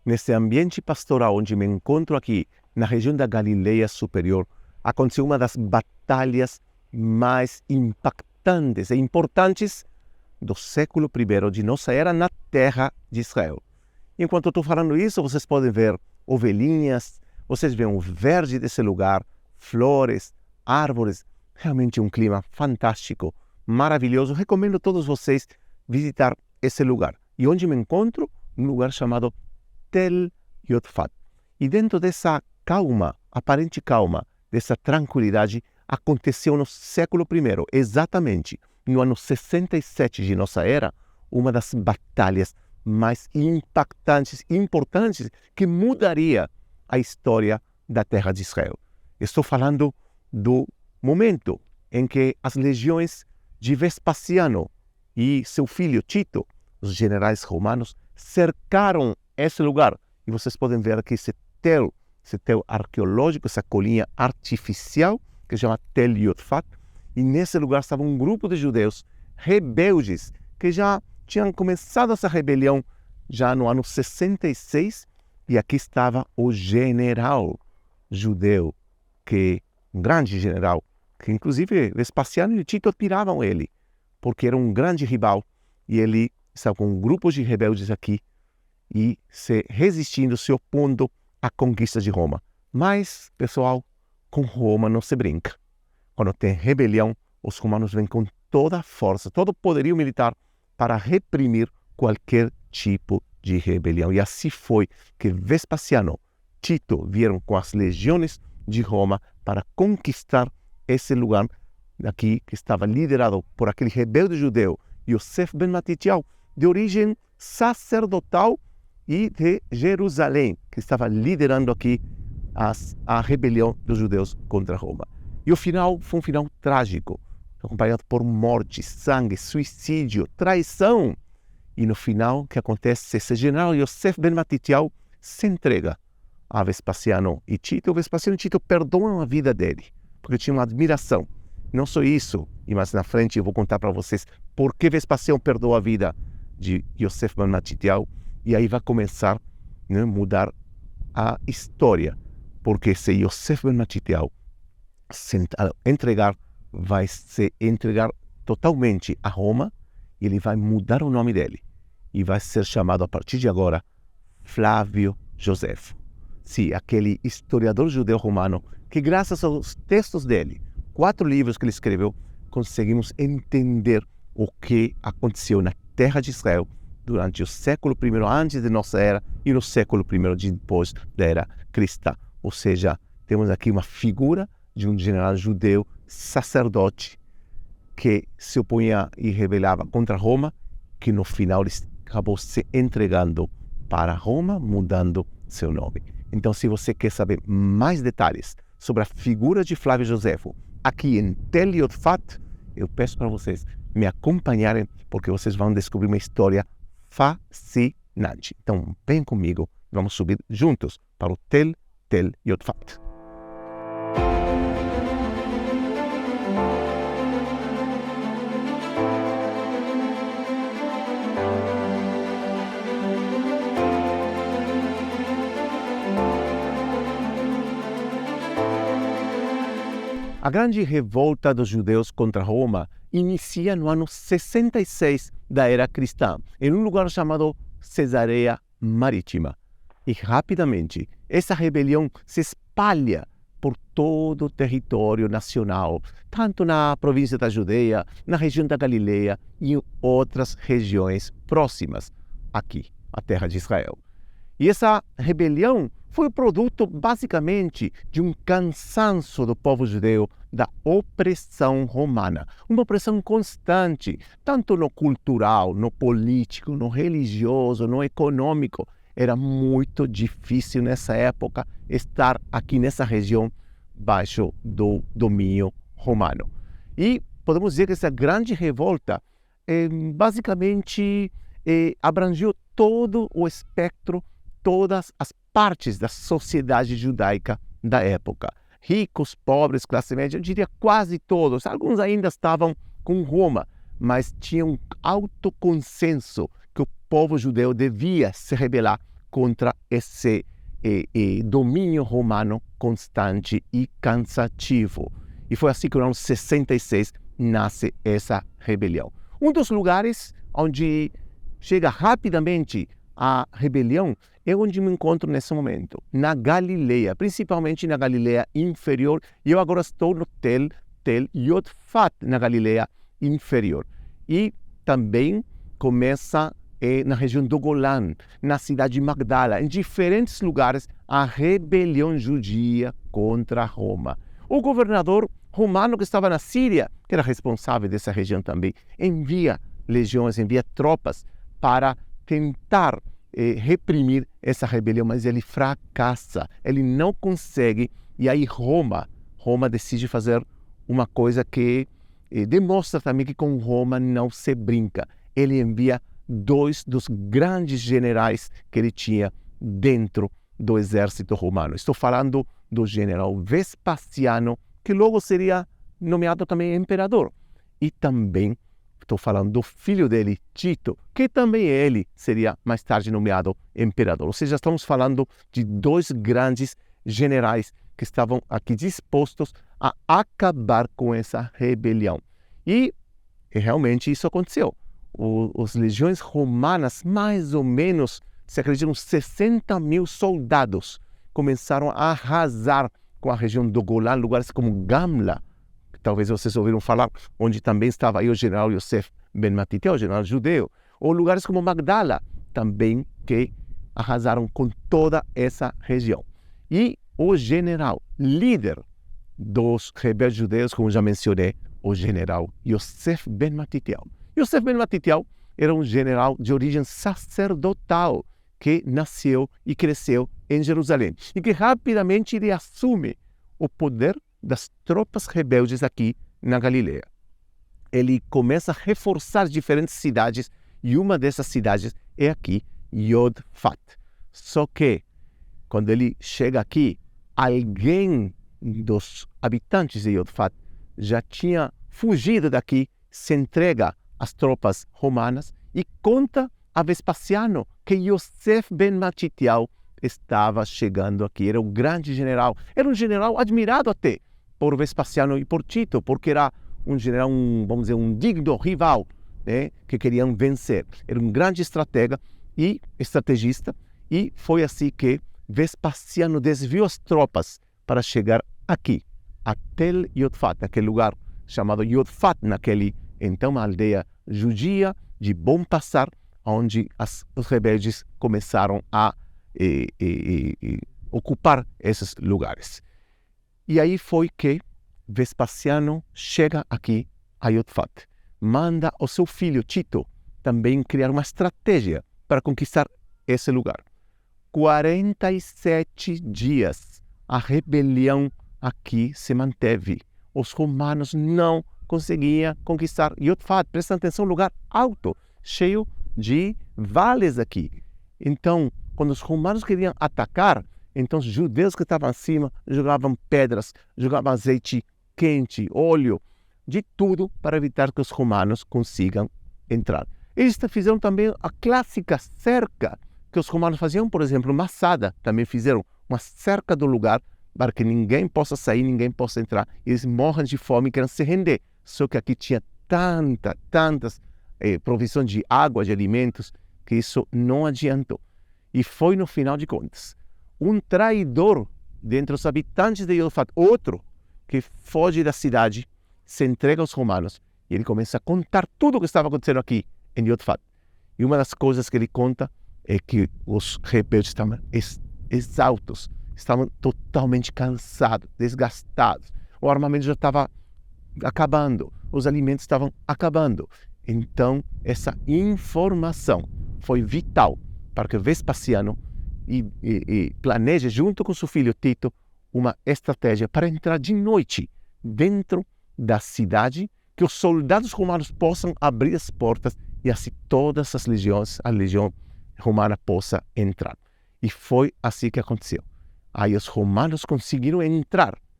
nesse ambiente pastoral onde me encontro aqui, na região da Galileia Superior, aconteceu uma das batalhas mais impactantes e importantes do século I de nossa era na terra de Israel. Enquanto eu estou falando isso, vocês podem ver ovelhinhas, vocês veem o verde desse lugar, flores, árvores, realmente um clima fantástico, maravilhoso. Recomendo a todos vocês visitar esse lugar. E onde me encontro? Um lugar chamado Tel Yotfat. E dentro dessa calma, aparente calma, dessa tranquilidade, aconteceu no século I, exatamente no ano 67 de nossa era, uma das batalhas mais impactantes e importantes que mudaria a história da terra de Israel. Estou falando do momento em que as legiões de Vespasiano e seu filho Tito, os generais romanos, cercaram esse lugar. E vocês podem ver aqui esse tel arqueológico, essa colina artificial, que se chama Tel Yotfat. E nesse lugar estava um grupo de judeus rebeldes que já tinham começado essa rebelião já no ano 66. E aqui estava o general judeu, um grande general, que inclusive Vespasiano e Tito tiravam ele, porque era um grande rival. E ele estava com um grupo de rebeldes aqui e se resistindo, se opondo à conquista de Roma. Mas, pessoal, com Roma não se brinca. Quando tem rebelião, os romanos vêm com toda a força, todo o poderio militar para reprimir qualquer tipo de rebelião. E assim foi que Vespasiano, Tito vieram com as legiões de Roma para conquistar esse lugar aqui que estava liderado por aquele rebelde judeu, Yosef ben Matitiyahu, de origem sacerdotal e de Jerusalém, que estava liderando aqui a rebelião dos judeus contra Roma. E o final foi um final trágico, acompanhado por morte, sangue, suicídio, traição. E no final, o que acontece? Esse general Yosef ben Matitiyahu se entrega a Vespasiano e Tito. Vespasiano e Tito perdoam a vida dele, porque tinham uma admiração. Não só isso, e mais na frente eu vou contar para vocês por que Vespasiano perdoou a vida de Yosef ben Matitiyahu. E aí vai começar a mudar a história, porque se Yosef ben Matitiyahu vai se entregar totalmente a Roma, e ele vai mudar o nome dele e vai ser chamado a partir de agora Flávio Josefo. Sim, aquele historiador judeu romano que, graças aos textos dele, 4 livros que ele escreveu, conseguimos entender o que aconteceu na terra de Israel durante o século I antes de nossa era e no século I depois da era cristã. Ou seja, temos aqui uma figura de um general judeu sacerdote que se opunha e rebelava contra Roma, que no final acabou se entregando para Roma, mudando seu nome. Então, se você quer saber mais detalhes sobre a figura de Flávio Josefo aqui em Tel Yotfat, eu peço para vocês me acompanharem, porque vocês vão descobrir uma história fascinante. Então, vem comigo, vamos subir juntos para o Tel Yotfat. A grande revolta dos judeus contra Roma inicia no ano 66 da era cristã, em um lugar chamado Cesareia Marítima. E rapidamente, essa rebelião se espalha por todo o território nacional, tanto na província da Judeia, na região da Galileia e em outras regiões próximas aqui, à terra de Israel. E essa rebelião foi o produto, basicamente, de um cansaço do povo judeu da opressão romana. Uma opressão constante, tanto no cultural, no político, no religioso, no econômico. Era muito difícil nessa época estar aqui nessa região baixo do domínio romano. E podemos dizer que essa grande revolta basicamente abrangeu todo o espectro, todas as partes da sociedade judaica da época. Ricos, pobres, classe média, eu diria quase todos. Alguns ainda estavam com Roma, mas tinha um alto consenso que o povo judeu devia se rebelar contra esse domínio romano constante e cansativo. E foi assim que no ano 66 nasce essa rebelião. Um dos lugares onde chega rapidamente a rebelião é onde me encontro nesse momento, na Galileia, principalmente na Galileia inferior. E eu agora estou no Tel Yodfat, na Galileia inferior. E também começa na região do Golã, na cidade de Magdala, em diferentes lugares, a rebelião judia contra Roma. O governador romano que estava na Síria, que era responsável dessa região também, envia legiões, envia tropas para tentar reprimir essa rebelião, mas ele fracassa, ele não consegue, e aí Roma decide fazer uma coisa que demonstra também que com Roma não se brinca. Ele envia 2 dos grandes generais que ele tinha dentro do exército romano. Estou falando do general Vespasiano, que logo seria nomeado também imperador, e também estou falando do filho dele, Tito, que também ele seria mais tarde nomeado imperador. Ou seja, estamos falando de 2 grandes generais que estavam aqui dispostos a acabar com essa rebelião. E realmente isso aconteceu. As legiões romanas, mais ou menos, se acreditam 60 mil soldados, começaram a arrasar com a região do Golã, lugares como Gamla, talvez vocês ouviram falar, onde também estava aí o general Yosef Ben Matityahu, o general judeu, ou lugares como Magdala, também que arrasaram com toda essa região. E o general líder dos rebeldes judeus, como já mencionei, o general Yosef Ben Matityahu. Yosef Ben Matityahu era um general de origem sacerdotal que nasceu e cresceu em Jerusalém e que rapidamente ele assume o poder das tropas rebeldes aqui na Galileia. Ele começa a reforçar diferentes cidades e uma dessas cidades é aqui, Yodfat. Só que, quando ele chega aqui, alguém dos habitantes de Yodfat já tinha fugido daqui, se entrega às tropas romanas e conta a Vespasiano que Yosef Ben Matityahu estava chegando aqui. Era um grande general, era um general admirado até por Vespasiano e por Tito, porque era um general, vamos dizer, um digno rival, né, que queriam vencer. Era um grande estratega e estrategista, e foi assim que Vespasiano desviou as tropas para chegar aqui, a Tel Yodfat, aquele lugar chamado Yodfat, então uma aldeia judia de bom passar, onde os rebeldes começaram a ocupar esses lugares. E aí foi que Vespasiano chega aqui a Yodfat, manda o seu filho Tito também criar uma estratégia para conquistar esse lugar. 47 dias a rebelião aqui se manteve. Os romanos não conseguiam conquistar Yodfat. Presta atenção, um lugar alto, cheio de vales aqui. Então, quando os romanos queriam atacar, então os judeus que estavam acima jogavam pedras, jogavam azeite quente, óleo, de tudo para evitar que os romanos consigam entrar. Eles fizeram também a clássica cerca que os romanos faziam, por exemplo, Massada, também fizeram uma cerca do lugar para que ninguém possa sair, ninguém possa entrar. Eles morrem de fome e querem se render. Só que aqui tinha tantas provisões de água, de alimentos, que isso não adiantou. E foi no final de contas. Um traidor dentre os habitantes de Yodfat, outro que foge da cidade, se entrega aos romanos e ele começa a contar tudo o que estava acontecendo aqui em Yodfat. E uma das coisas que ele conta é que os rebeldes estavam exaustos, estavam totalmente cansados, desgastados. O armamento já estava acabando, os alimentos estavam acabando. Então, essa informação foi vital para que Vespasiano planeje, junto com seu filho Tito, uma estratégia para entrar de noite dentro da cidade, que os soldados romanos possam abrir as portas e assim todas as legiões, a legião romana possa entrar. E foi assim que aconteceu. Aí os romanos conseguiram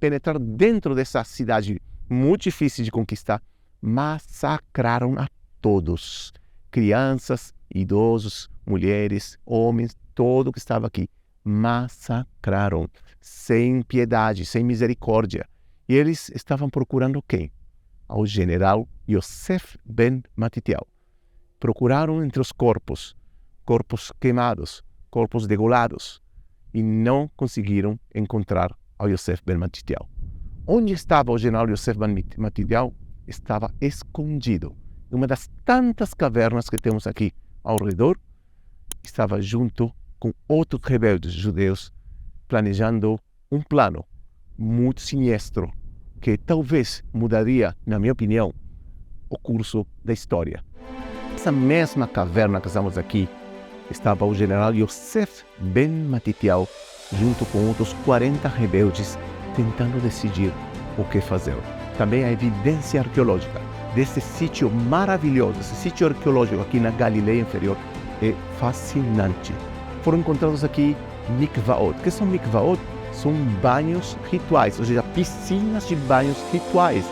penetrar dentro dessa cidade muito difícil de conquistar, massacraram a todos. crianças, idosos, mulheres, homens, todo que estava aqui. Massacraram, sem piedade, sem misericórdia. E eles estavam procurando quem? Ao general Yosef ben Matitiel. Procuraram entre os corpos queimados, corpos degolados, e não conseguiram encontrar ao Yosef ben Matitiel. Onde estava o general Yosef ben Matitiel? Estava escondido. Em uma das tantas cavernas que temos aqui ao redor, estava junto com outros rebeldes judeus, planejando um plano muito sinistro, que talvez mudaria, na minha opinião, o curso da história. Nessa mesma caverna que estamos aqui, estava o general Yosef ben Matitiel, junto com outros 40 rebeldes, tentando decidir o que fazer. Também a evidência arqueológica desse sítio maravilhoso, esse sítio arqueológico aqui na Galileia Inferior, é fascinante. Foram encontrados aqui mikvaot. O que são mikvaot? São banhos rituais, ou seja, piscinas de banhos rituais.